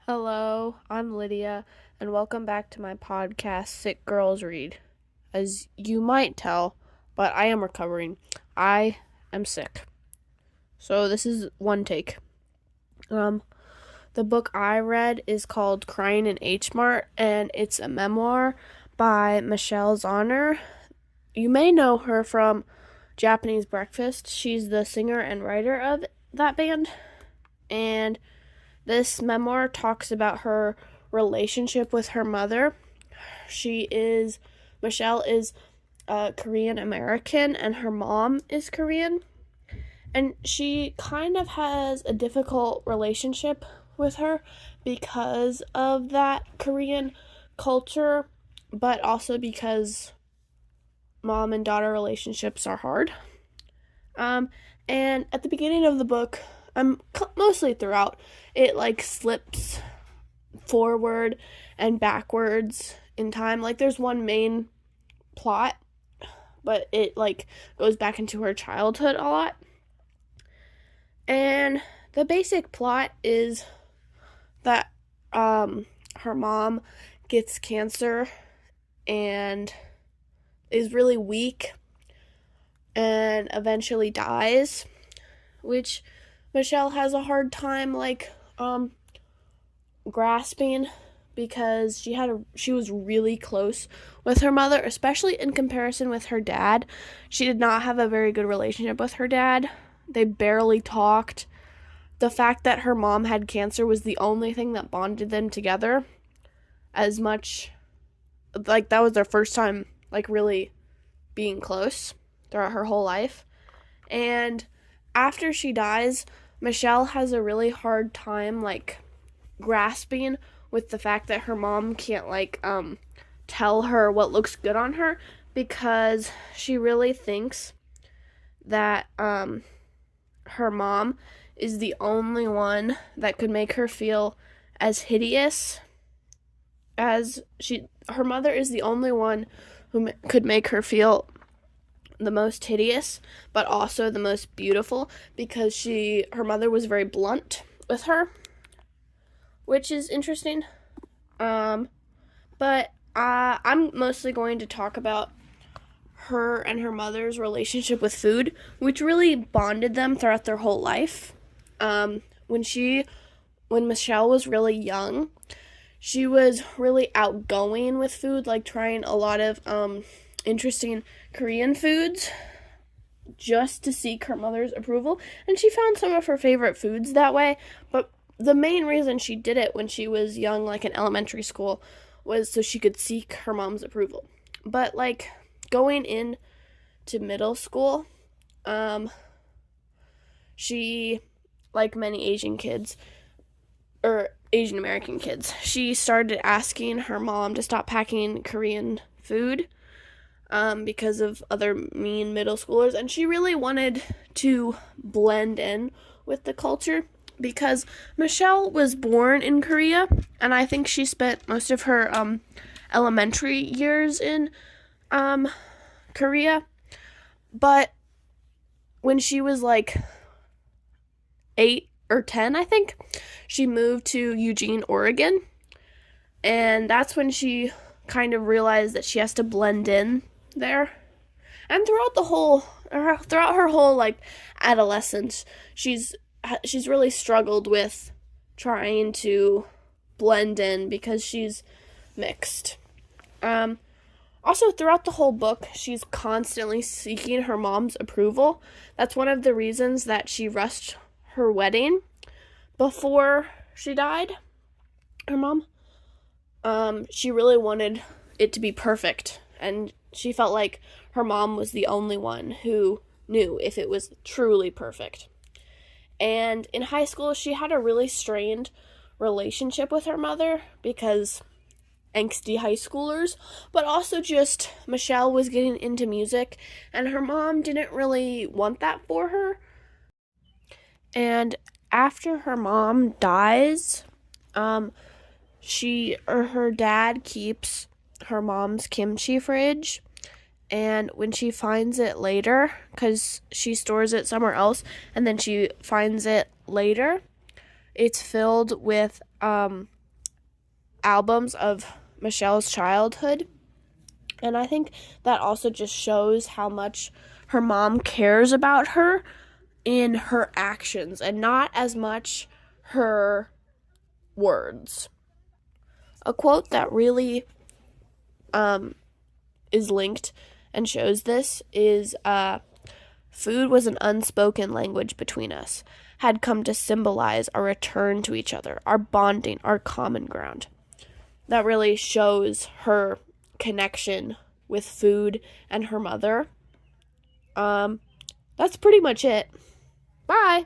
Hello, I'm Lydia, and welcome back to my podcast, Sick Girls Read. As you might tell, but I am recovering. I am sick. So this is one take. The book I read is called Crying in H Mart, and it's a memoir by Michelle Zauner. You may know her from Japanese Breakfast. She's the singer and writer of that band, and this memoir talks about her relationship with her mother. Michelle is Korean American and her mom is Korean. And she kind of has a difficult relationship with her because of that Korean culture, but also because mom and daughter relationships are hard. And at the beginning of the book, mostly throughout, it slips forward and backwards in time. There's one main plot, but it goes back into her childhood a lot. And the basic plot is that her mom gets cancer and is really weak and eventually dies, which Michelle has a hard time grasping because she was really close with her mother, especially in comparison with her dad. She did not have a very good relationship with her dad. They barely talked. The fact that her mom had cancer was the only thing that bonded them together as much. That was their first time really being close throughout her whole life. And after she dies, Michelle has a really hard time grasping with the fact that her mom can't tell her what looks good on her, because she really thinks that her mom is the only one that could make her feel as hideous as her mother is the only one who could make her feel the most hideous, but also the most beautiful, because her mother was very blunt with her, which is interesting. But I'm mostly going to talk about her and her mother's relationship with food, which really bonded them throughout their whole life. When Michelle was really young, she was really outgoing with food, trying a lot of interesting Korean foods just to seek her mother's approval, and she found some of her favorite foods that way. But the main reason she did it when she was young, in elementary school, was so she could seek her mom's approval. But going into middle school, she, like many Asian kids or Asian American kids, she started asking her mom to stop packing Korean food because of other mean middle schoolers, and she really wanted to blend in with the culture, because Michelle was born in Korea, and I think she spent most of her elementary years in Korea. But when she was 8 or 10, I think, she moved to Eugene, Oregon, and that's when she kind of realized that she has to blend in there. And throughout her whole adolescence, she's really struggled with trying to blend in because she's mixed. Also, throughout the whole book, she's constantly seeking her mom's approval. That's one of the reasons that she rushed her wedding before she died, her mom. She really wanted it to be perfect, and she felt like her mom was the only one who knew if it was truly perfect. And in high school, she had a really strained relationship with her mother because angsty high schoolers, but also just Michelle was getting into music, and her mom didn't really want that for her. And after her mom dies, her dad keeps her mom's kimchi fridge, and when she finds it later, because she stores it somewhere else, and then she finds it later, It's filled with albums of Michelle's childhood. And I think that also just shows how much her mom cares about her in her actions and not as much her words. A quote that really is linked and shows this is food was an unspoken language between us, had come to symbolize our return to each other, our bonding, our common ground. That really shows her connection with food and her mother. That's pretty much it. Bye.